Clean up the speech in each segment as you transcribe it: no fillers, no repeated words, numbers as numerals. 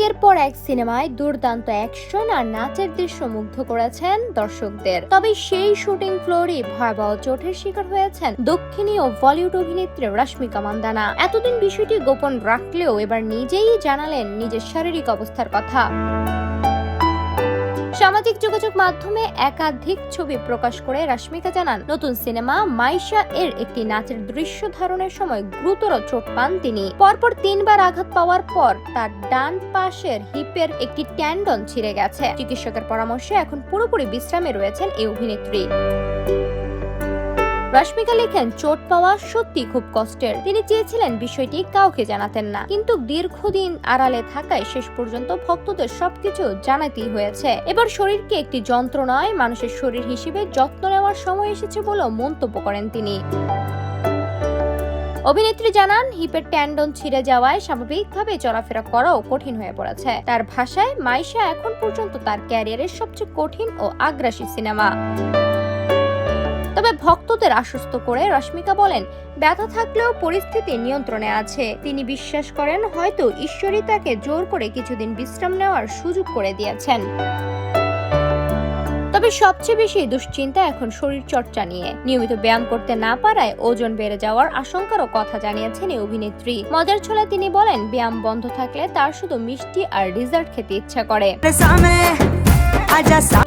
একের পর এক সিনেমায় দুর্দান্ত অ্যাকশন আর নাচের দৃশ্য মুগ্ধ করেছেন দর্শকদের। তবে সেই শুটিং ফ্লোরই ভয়াবহ চোটের শিকার হয়েছেন দক্ষিণী ও বলিউড অভিনেত্রী রশ্মিকা মান্দানা। এতদিন বিষয়টি গোপন রাখলেও এবার নিজেই জানালেন নিজের শারীরিক অবস্থার কথা। সামাজিক যোগাযোগ মাধ্যমে একাধিক ছবি প্রকাশ করে রশ্মিকা জানান, নতুন সিনেমা মাইশা এর একটি নাচের দৃশ্য ধারণের সময় গুরুতর চোট পান তিনি। পরপর 3 বার আঘাত পাওয়ার পর তার ডান পাশের হিপের একটি ট্যান্ডন ছিঁড়ে গেছে। চিকিৎসকের পরামর্শে এখন পুরোপুরি বিশ্রামে রয়েছেন এই অভিনেত্রী। রশ্মিকা লেখেন, চোট পাওয়া সত্যি খুব কষ্টের। তিনি চেয়েছিলেন বিষয়টি কাউকে জানাতেন না, কিন্তু দীর্ঘদিন আড়ালে থাকায় শেষ পর্যন্ত ভক্তদের সবকিছু জানাতেই হয়েছে। এবার শরীরকে একটি যন্ত্র নয়, মানুষের শরীর হিসেবে যত্ন নেওয়ার সময় এসেছে বলেও মন্তব্য করেন তিনি। অভিনেত্রী জানান, হিপের ট্যান্ডন ছিঁড়ে যাওয়ায় স্বাভাবিকভাবে চলাফেরা করাও কঠিন হয়ে পড়েছে। তার ভাষায়, মাইশা এখন পর্যন্ত তার ক্যারিয়ারের সবচেয়ে কঠিন ও আগ্রাসী সিনেমা। তবে ভক্তদের আশ্বস্ত করে রশ্মিকা বলেন, ব্যথা থাকলেও পরিস্থিতি নিয়ন্ত্রণে আছে। তিনি বিশ্বাস করেন হয়তো ঈশ্বরই তাকে জোর করে কিছুদিন বিশ্রাম নেওয়ার সুযোগ করে দিয়েছেন। তবে সবচেয়ে বেশি দুশ্চিন্তা এখন শরীর চর্চা নিয়ে। নিয়মিত ব্যায়াম করতে না পারায় ওজন বেড়ে যাওয়ার আশঙ্কারও কথা জানিয়েছেন এই অভিনেত্রী। মজার ছলে তিনি বলেন, ব্যায়াম বন্ধ থাকলে তার শুধু মিষ্টি আর ডিজার্ট খেতে ইচ্ছা করে।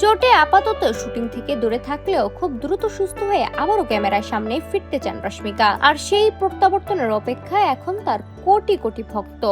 চোটে আপাতত শুটিং থেকে দূরে থাকলেও খুব দ্রুত সুস্থ হয়ে আবারও ক্যামেরার সামনে ফিরতে চান রশ্মিকা। আর সেই প্রত্যাবর্তনের অপেক্ষায় এখন তার কোটি কোটি ভক্ত।